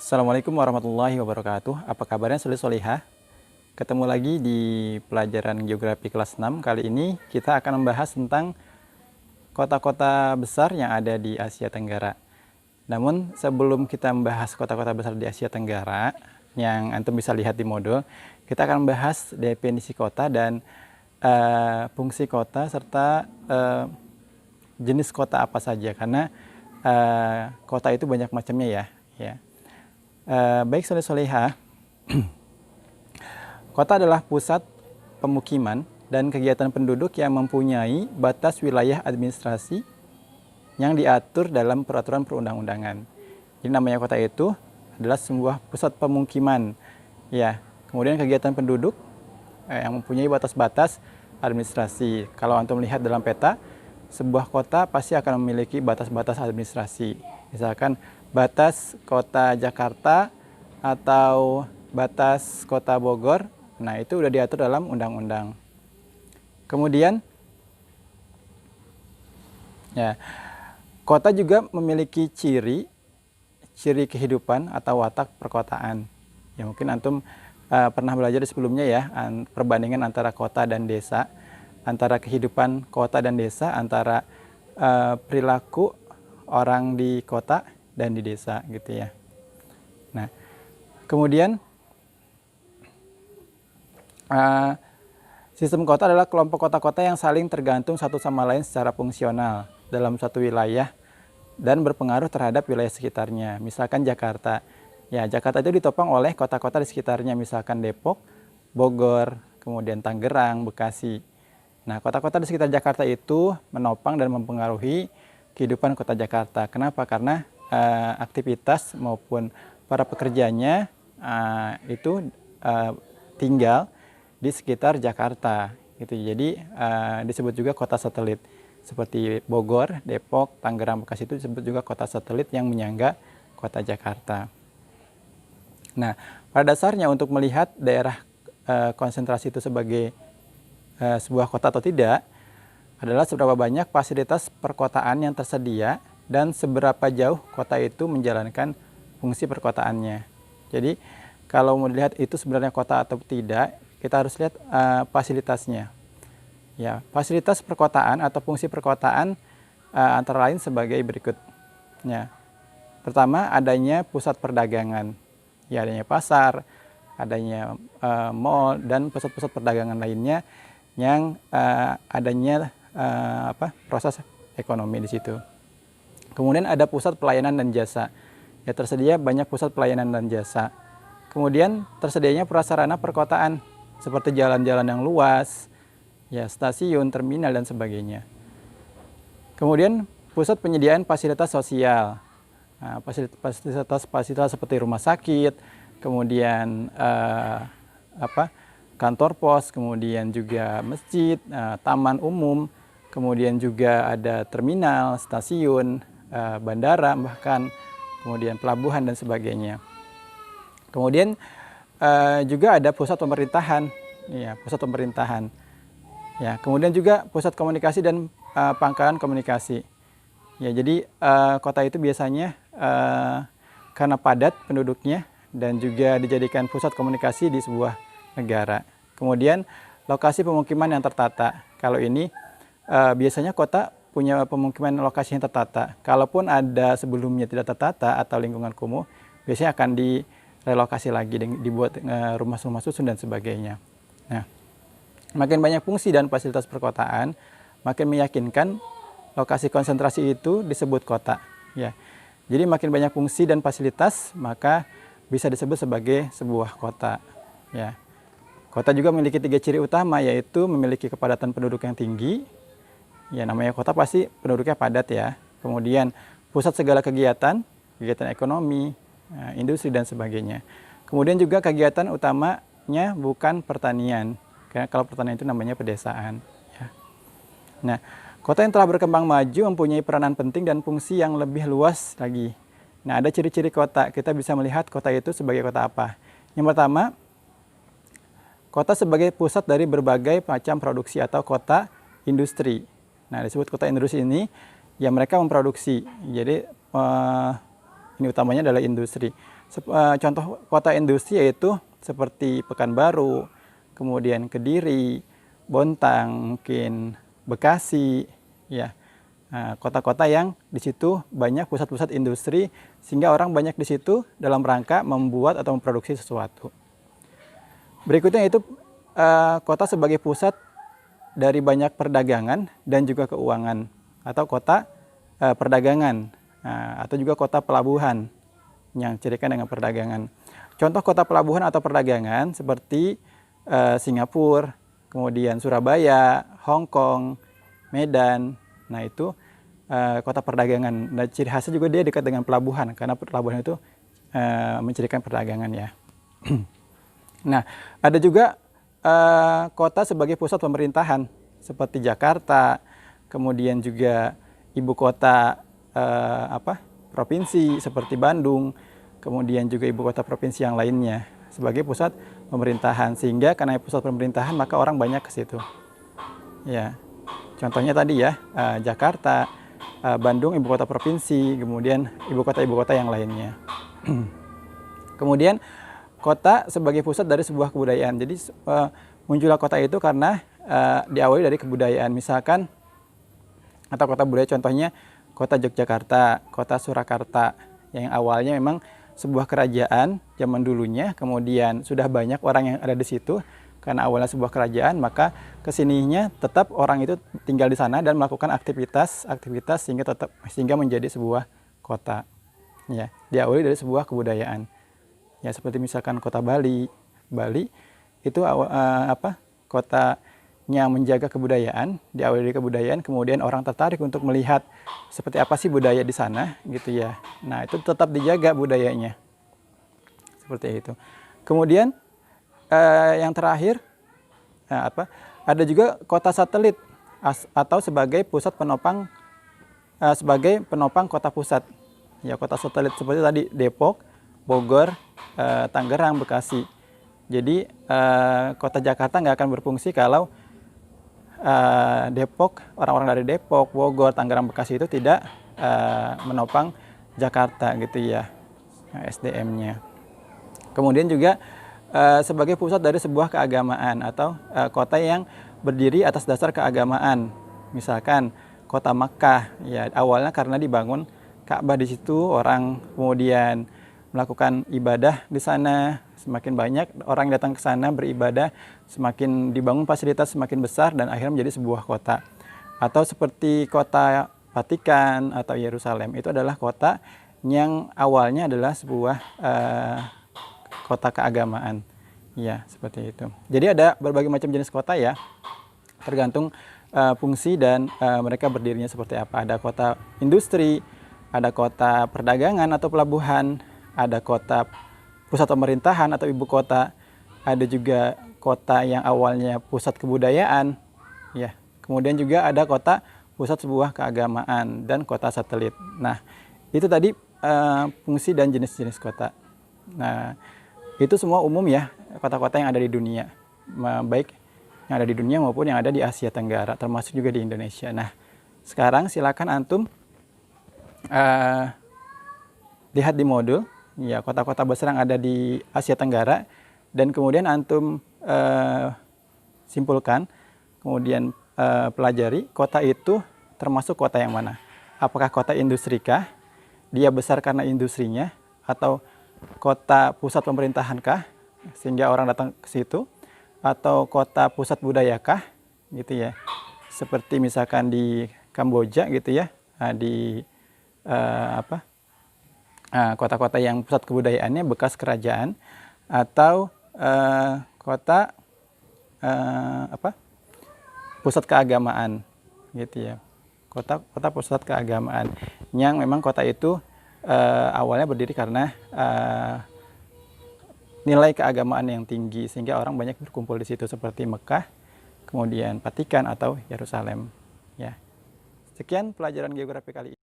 Assalamualaikum warahmatullahi wabarakatuh. Apa kabarnya soleh-solihah? Ketemu lagi di pelajaran geografi kelas 6. Kali ini kita akan membahas tentang kota-kota besar yang ada di Asia Tenggara. Namun sebelum kita membahas kota-kota besar di Asia Tenggara yang antum bisa lihat di modul, kita akan membahas definisi kota dan fungsi kota serta jenis kota apa saja, karena kota itu banyak macamnya ya. Baik soleh-solehah, kota adalah pusat pemukiman dan kegiatan penduduk yang mempunyai batas wilayah administrasi yang diatur dalam peraturan perundang-undangan. Jadi namanya kota itu adalah sebuah pusat pemukiman, ya. Kemudian kegiatan penduduk yang mempunyai batas-batas administrasi. Kalau antum melihat dalam peta, sebuah kota pasti akan memiliki batas-batas administrasi. Misalkan batas kota Jakarta atau batas kota Bogor, nah itu udah diatur dalam undang-undang. Kemudian, ya, kota juga memiliki ciri kehidupan atau watak perkotaan. Ya mungkin antum pernah belajar di sebelumnya ya, perbandingan antara kota dan desa, antara kehidupan kota dan desa, antara perilaku orang di kota dan di desa gitu ya. Nah, kemudian sistem kota adalah kelompok kota-kota yang saling tergantung satu sama lain secara fungsional dalam satu wilayah dan berpengaruh terhadap wilayah sekitarnya. Misalkan Jakarta. Ya, Jakarta itu ditopang oleh kota-kota di sekitarnya, misalkan Depok, Bogor, kemudian Tangerang, Bekasi. Nah, kota-kota di sekitar Jakarta itu menopang dan mempengaruhi kehidupan kota Jakarta. Kenapa? Karena aktivitas maupun para pekerjanya itu tinggal di sekitar Jakarta gitu. Jadi disebut juga kota satelit. Seperti Bogor, Depok, Tangerang, Bekasi itu disebut juga kota satelit yang menyangga kota Jakarta. Nah, pada dasarnya untuk melihat daerah konsentrasi itu sebagai sebuah kota atau tidak adalah seberapa banyak fasilitas perkotaan yang tersedia dan seberapa jauh kota itu menjalankan fungsi perkotaannya. Jadi kalau mau dilihat itu sebenarnya kota atau tidak, kita harus lihat fasilitasnya. Ya, fasilitas perkotaan atau fungsi perkotaan antara lain sebagai berikut. Ya. Pertama, adanya pusat perdagangan. Ya, adanya pasar, adanya mall dan pusat-pusat perdagangan lainnya yang adanya proses ekonomi di situ. Kemudian ada pusat pelayanan dan jasa. Ya, tersedia banyak pusat pelayanan dan jasa. Kemudian tersedianya prasarana perkotaan seperti jalan-jalan yang luas, ya, stasiun, terminal dan sebagainya. Kemudian pusat penyediaan fasilitas sosial. Nah, fasilitas seperti rumah sakit, kemudian kantor pos, kemudian juga masjid, taman umum, kemudian juga ada terminal, stasiun, bandara, bahkan kemudian pelabuhan dan sebagainya. Kemudian juga ada pusat pemerintahan, ya, pusat pemerintahan. Ya, kemudian juga pusat komunikasi dan pangkalan komunikasi. Ya, jadi kota itu biasanya karena padat penduduknya dan juga dijadikan pusat komunikasi di sebuah negara. Kemudian lokasi pemukiman yang tertata. Kalau ini biasanya kota punya pemukiman lokasi yang tertata. Kalaupun ada sebelumnya tidak tertata atau lingkungan kumuh, biasanya akan direlokasi lagi, dibuat rumah-rumah susun dan sebagainya. Nah, makin banyak fungsi dan fasilitas perkotaan, makin meyakinkan lokasi konsentrasi itu disebut kota. Ya, jadi makin banyak fungsi dan fasilitas, maka bisa disebut sebagai sebuah kota. Ya, kota juga memiliki 3 ciri utama, yaitu memiliki kepadatan penduduk yang tinggi. Ya, namanya kota pasti penduduknya padat ya. Kemudian pusat segala kegiatan ekonomi, industri dan sebagainya. Kemudian juga kegiatan utamanya bukan pertanian. Karena kalau pertanian itu namanya pedesaan. Ya. Nah, kota yang telah berkembang maju mempunyai peranan penting dan fungsi yang lebih luas lagi. Nah, ada ciri-ciri kota. Kita bisa melihat kota itu sebagai kota apa. Yang pertama, kota sebagai pusat dari berbagai macam produksi atau kota industri. Nah, disebut kota industri ini, ya mereka memproduksi. Jadi ini utamanya adalah industri. Contoh kota industri yaitu seperti Pekanbaru, kemudian Kediri, Bontang, mungkin Bekasi, ya. Kota-kota yang di situ banyak pusat-pusat industri sehingga orang banyak di situ dalam rangka membuat atau memproduksi sesuatu. Berikutnya itu kota sebagai pusat dari banyak perdagangan dan juga keuangan, atau kota perdagangan, atau juga kota pelabuhan yang cirikan dengan perdagangan. Contoh kota pelabuhan atau perdagangan seperti Singapura, kemudian Surabaya, Hong Kong, Medan. Nah itu kota perdagangan. Nah, ciri khasnya juga dia dekat dengan pelabuhan karena pelabuhan itu mencirikan perdagangan ya. Nah ada juga kota sebagai pusat pemerintahan seperti Jakarta, kemudian juga ibu kota provinsi seperti Bandung, kemudian juga ibu kota provinsi yang lainnya sebagai pusat pemerintahan, sehingga karena pusat pemerintahan maka orang banyak ke situ. Ya, contohnya tadi ya Jakarta, Bandung ibu kota provinsi, kemudian ibu kota yang lainnya. Kemudian kota sebagai pusat dari sebuah kebudayaan. Jadi muncullah kota itu karena diawali dari kebudayaan, misalkan atau kota budaya, contohnya kota Yogyakarta, kota Surakarta yang awalnya memang sebuah kerajaan zaman dulunya, kemudian sudah banyak orang yang ada di situ karena awalnya sebuah kerajaan, maka kesininya tetap orang itu tinggal di sana dan melakukan aktivitas sehingga menjadi sebuah kota. Ya, diawali dari sebuah kebudayaan. Ya seperti misalkan kota Bali itu kotanya menjaga kebudayaan, diawali dari kebudayaan, kemudian orang tertarik untuk melihat seperti apa sih budaya di sana gitu ya. Nah itu tetap dijaga budayanya seperti itu. Kemudian yang terakhir ada juga kota satelit atau sebagai pusat penopang kota pusat. Ya kota satelit seperti tadi Depok, Bogor, Tangerang, Bekasi. Jadi kota Jakarta nggak akan berfungsi kalau orang-orang dari Depok, Bogor, Tangerang, Bekasi itu tidak menopang Jakarta gitu ya, SDM-nya. Kemudian juga sebagai pusat dari sebuah keagamaan atau kota yang berdiri atas dasar keagamaan. Misalkan kota Makkah, ya awalnya karena dibangun Ka'bah di situ, orang kemudian melakukan ibadah di sana, semakin banyak orang yang datang ke sana beribadah, semakin dibangun fasilitas semakin besar dan akhirnya menjadi sebuah kota. Atau seperti kota Vatikan atau Yerusalem, itu adalah kota yang awalnya adalah sebuah kota keagamaan. Ya, seperti itu. Jadi ada berbagai macam jenis kota ya, tergantung fungsi dan mereka berdirinya seperti apa. Ada kota industri, ada kota perdagangan atau pelabuhan, ada kota pusat pemerintahan atau ibu kota, ada juga kota yang awalnya pusat kebudayaan, ya. Kemudian juga ada kota pusat sebuah keagamaan dan kota satelit. Nah, itu tadi fungsi dan jenis-jenis kota. Nah, itu semua umum ya, kota-kota yang ada di dunia, baik yang ada di dunia maupun yang ada di Asia Tenggara, termasuk juga di Indonesia. Nah, sekarang silakan antum lihat di modul ya kota-kota besar yang ada di Asia Tenggara, dan kemudian antum simpulkan, kemudian pelajari kota itu termasuk kota yang mana. Apakah kota industrikah, dia besar karena industrinya, atau kota pusat pemerintahankah sehingga orang datang ke situ, atau kota pusat budayakah gitu ya, seperti misalkan di Kamboja gitu ya, di kota-kota yang pusat kebudayaannya bekas kerajaan, atau kota pusat keagamaan gitu ya, kota pusat keagamaan yang memang kota itu awalnya berdiri karena nilai keagamaan yang tinggi sehingga orang banyak berkumpul di situ seperti Mekah, kemudian Vatikan atau Yerusalem ya. Sekian pelajaran geografi kali ini.